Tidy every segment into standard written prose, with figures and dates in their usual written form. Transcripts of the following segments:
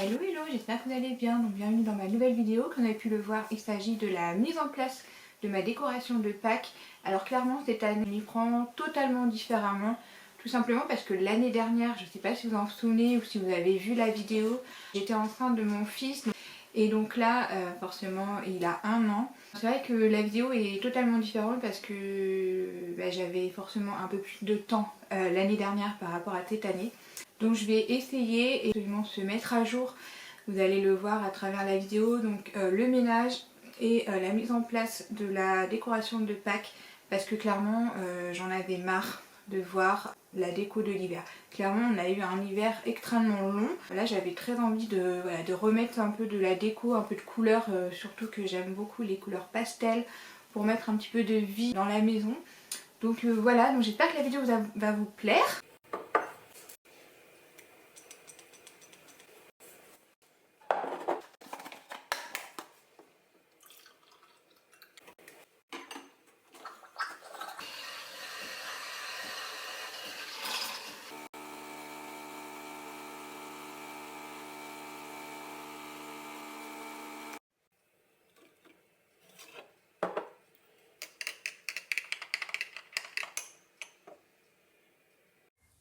Hello hello, j'espère que vous allez bien, donc bienvenue dans ma nouvelle vidéo. Comme vous avez pu le voir, il s'agit de la mise en place de ma décoration de Pâques. Alors clairement cette année, je m'y prends totalement différemment, tout simplement parce que l'année dernière, je ne sais pas si vous en souvenez ou si vous avez vu la vidéo, j'étais enceinte de mon fils. Et donc là, forcément, il a 1 an. C'est vrai que la vidéo est totalement différente parce que j'avais forcément un peu plus de temps l'année dernière par rapport à cette année. Donc je vais essayer et absolument se mettre à jour. Vous allez le voir à travers la vidéo. Donc le ménage et la mise en place de la décoration de Pâques. Parce que clairement, j'en avais marre de voir la déco de l'hiver. Clairement, on a eu un hiver extrêmement long. Là, j'avais très envie de remettre un peu de la déco, un peu de couleur, surtout que j'aime beaucoup les couleurs pastel pour mettre un petit peu de vie dans la maison. Donc voilà, donc j'espère que la vidéo va vous plaire.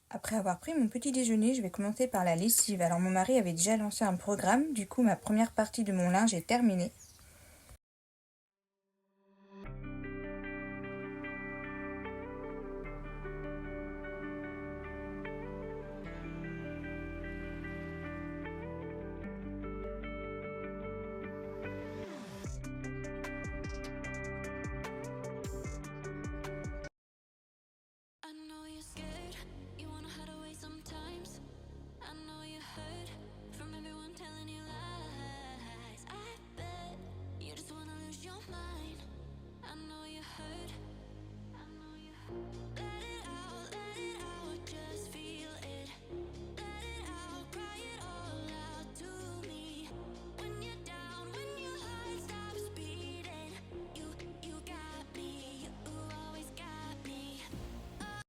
Après avoir pris mon petit déjeuner, je vais commencer par la lessive. Alors mon mari avait déjà lancé un programme, du coup ma première partie de mon linge est terminée.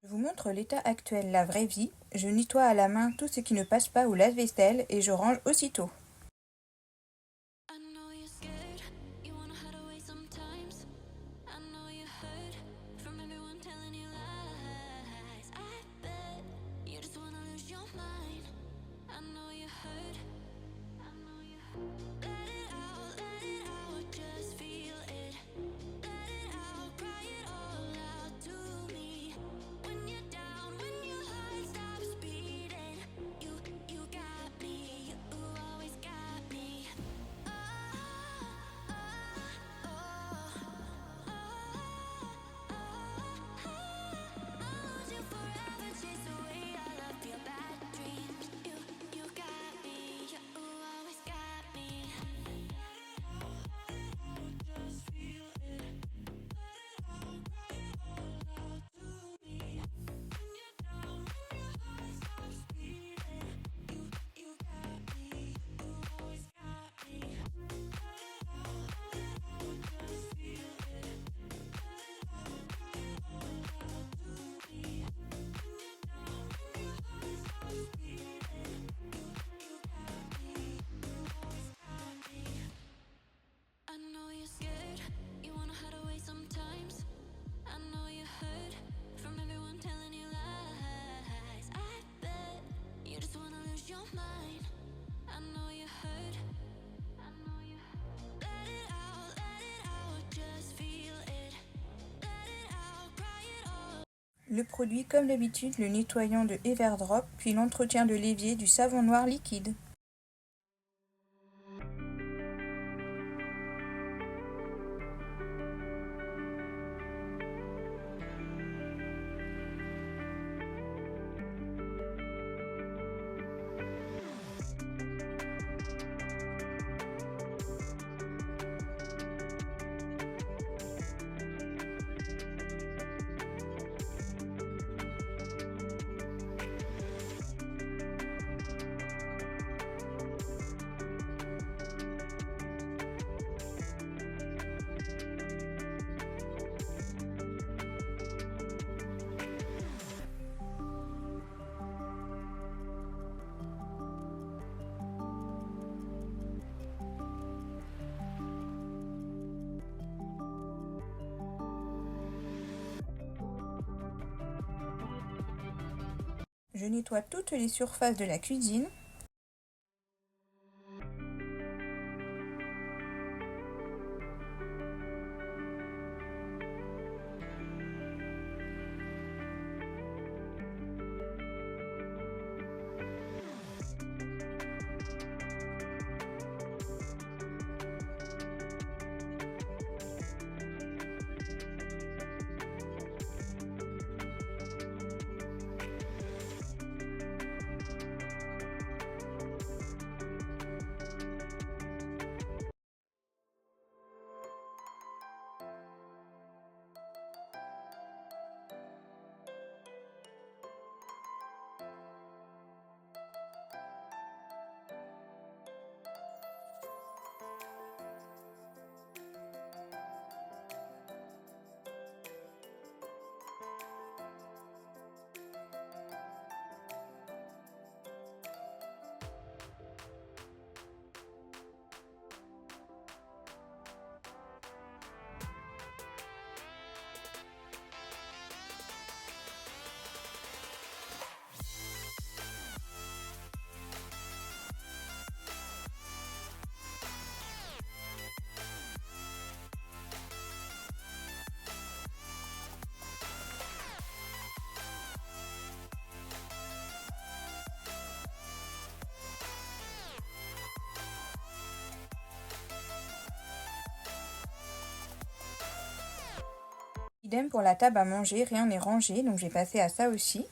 Je vous montre l'état actuel, la vraie vie. Je nettoie à la main tout ce qui ne passe pas au lave-vaisselle et je range aussitôt. Le produit, comme d'habitude, le nettoyant de Everdrop, puis l'entretien de l'évier du savon noir liquide. je nettoie toutes les surfaces de la cuisine. Idem pour la table à manger, rien n'est rangé, donc j'ai passé à ça aussi.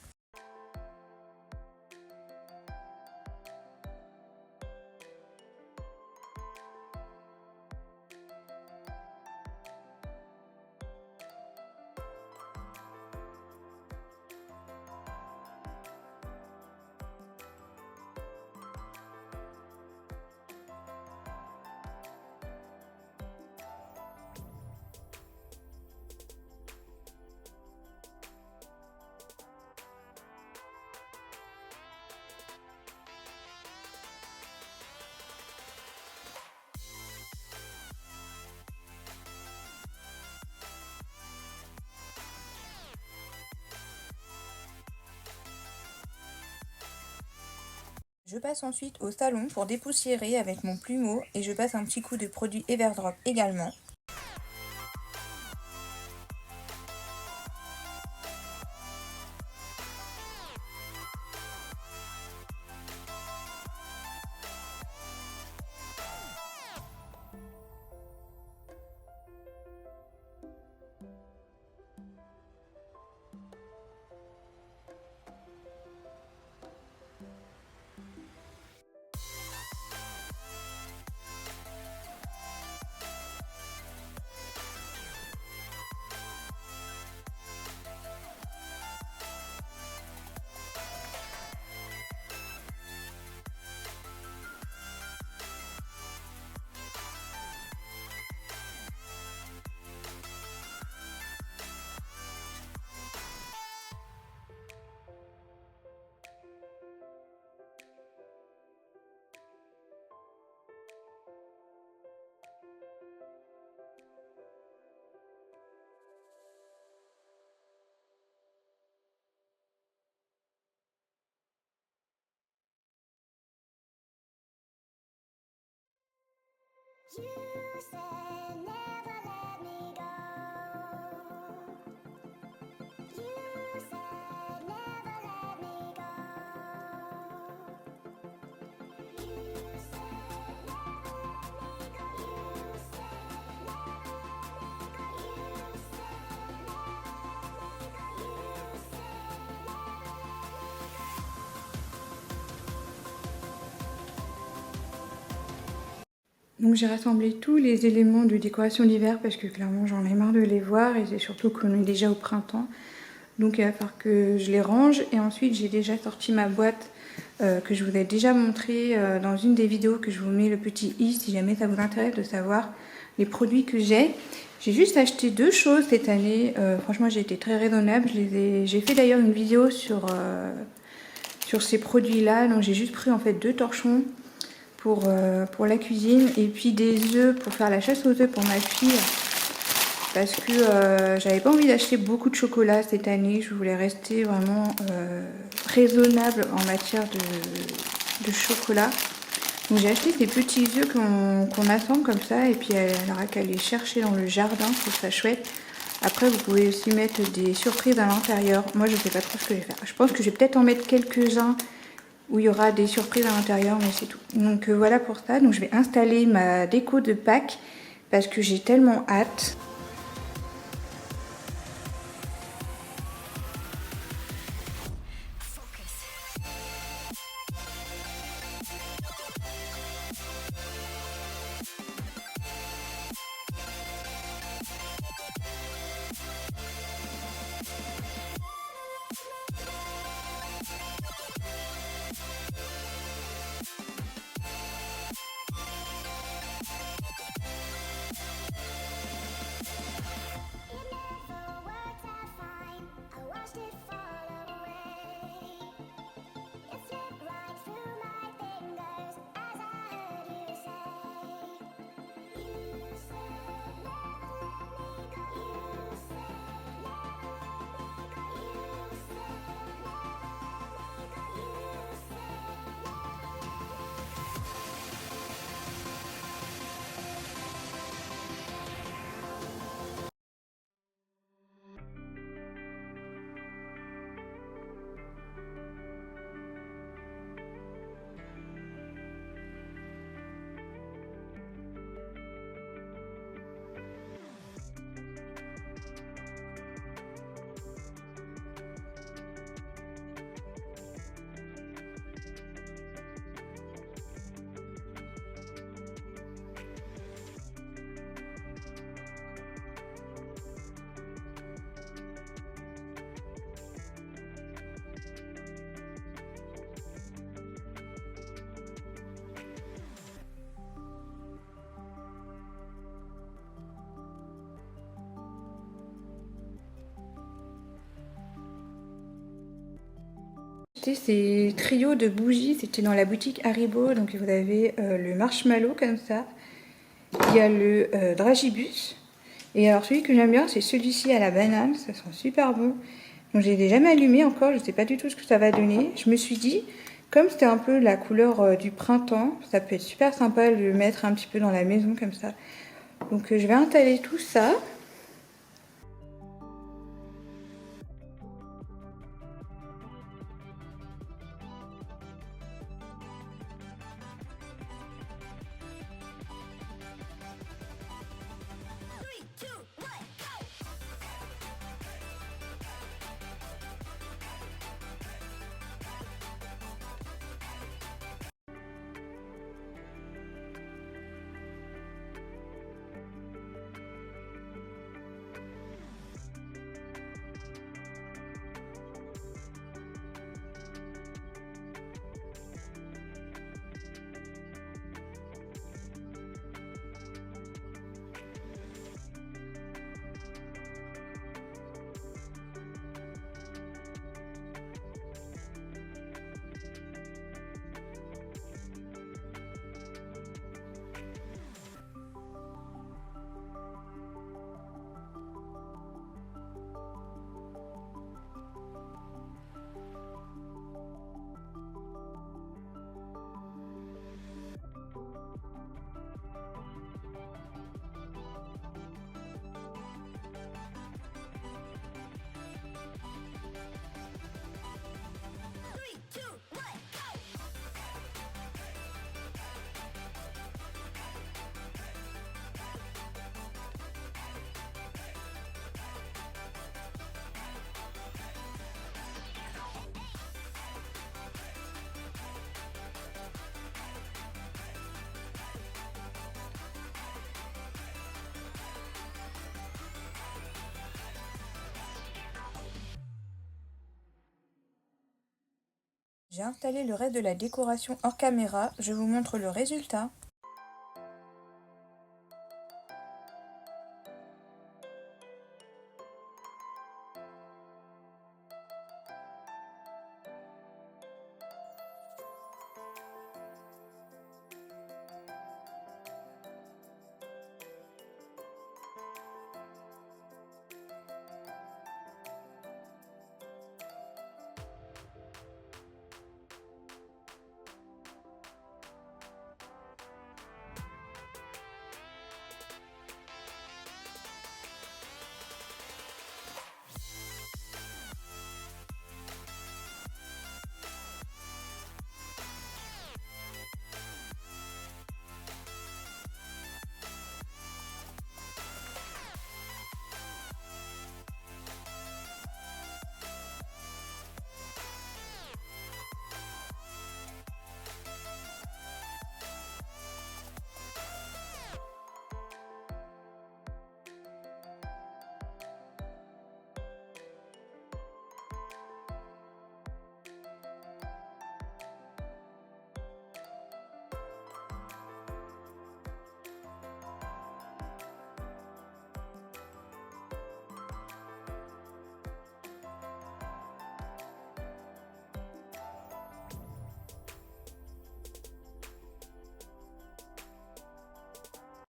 Je passe ensuite au salon pour dépoussiérer avec mon plumeau et je passe un petit coup de produit Everdrop également. You said never let me go. You said never let me go. You said never let me go. You said never let me go. You said never let me go. You said Donc j'ai rassemblé tous les éléments de décoration d'hiver parce que clairement j'en ai marre de les voir et c'est surtout qu'on est déjà au printemps. Donc il va falloir que je les range et ensuite j'ai déjà sorti ma boîte que je vous ai déjà montré dans une des vidéos, que je vous mets le petit i si jamais ça vous intéresse de savoir les produits que j'ai. J'ai juste acheté 2 choses cette année, franchement j'ai été très raisonnable, j'ai fait d'ailleurs une vidéo sur ces produits là, donc j'ai juste pris en fait 2 torchons pour la cuisine et puis des œufs pour faire la chasse aux œufs pour ma fille parce que j'avais pas envie d'acheter beaucoup de chocolat cette année, je voulais rester vraiment raisonnable en matière de chocolat. Donc j'ai acheté ces petits œufs qu'on assemble comme ça et puis elle aura qu'à les chercher dans le jardin, c'est ça chouette. Après vous pouvez aussi mettre des surprises à l'intérieur. Moi je sais pas trop ce que je vais faire. Je pense que je vais peut-être en mettre quelques-uns où il y aura des surprises à l'intérieur, mais c'est tout. Donc voilà pour ça. Donc je vais installer ma déco de Pâques parce que j'ai tellement hâte. Ces trios de bougies, c'était dans la boutique Haribo, donc vous avez le marshmallow comme ça, il y a le dragibus, et alors celui que j'aime bien c'est celui-ci à la banane, ça sent super bon. Donc je l'ai jamais allumé encore, je ne sais pas du tout ce que ça va donner. Je me suis dit, comme c'était un peu la couleur du printemps, ça peut être super sympa de le mettre un petit peu dans la maison comme ça. Donc je vais installer tout ça. J'ai installé le reste de la décoration hors caméra, je vous montre le résultat.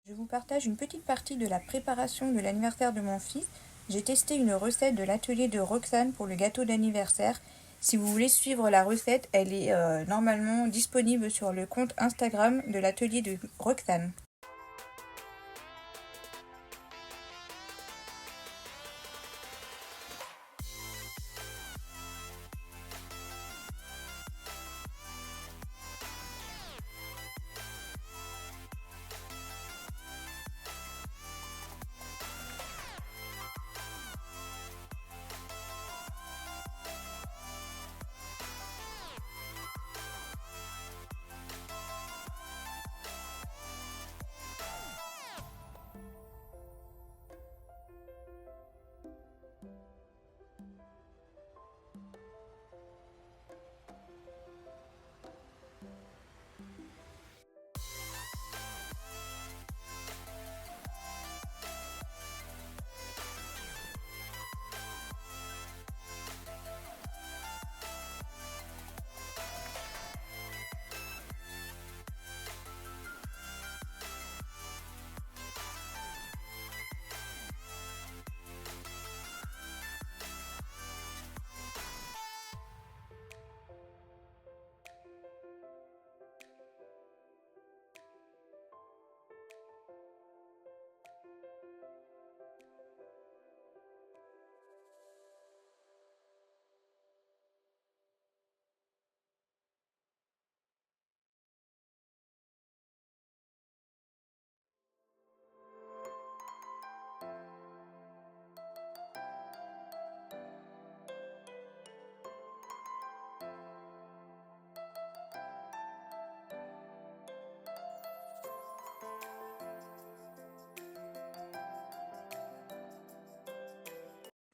Je vous partage une petite partie de la préparation de l'anniversaire de mon fils. J'ai testé une recette de l'atelier de Roxane pour le gâteau d'anniversaire. Si vous voulez suivre la recette, elle est normalement disponible sur le compte Instagram de l'atelier de Roxane.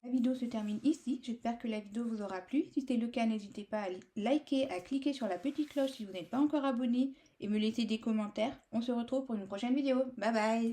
La vidéo se termine ici, j'espère que la vidéo vous aura plu. Si c'est le cas, n'hésitez pas à liker, à cliquer sur la petite cloche si vous n'êtes pas encore abonné et me laisser des commentaires. On se retrouve pour une prochaine vidéo. Bye bye!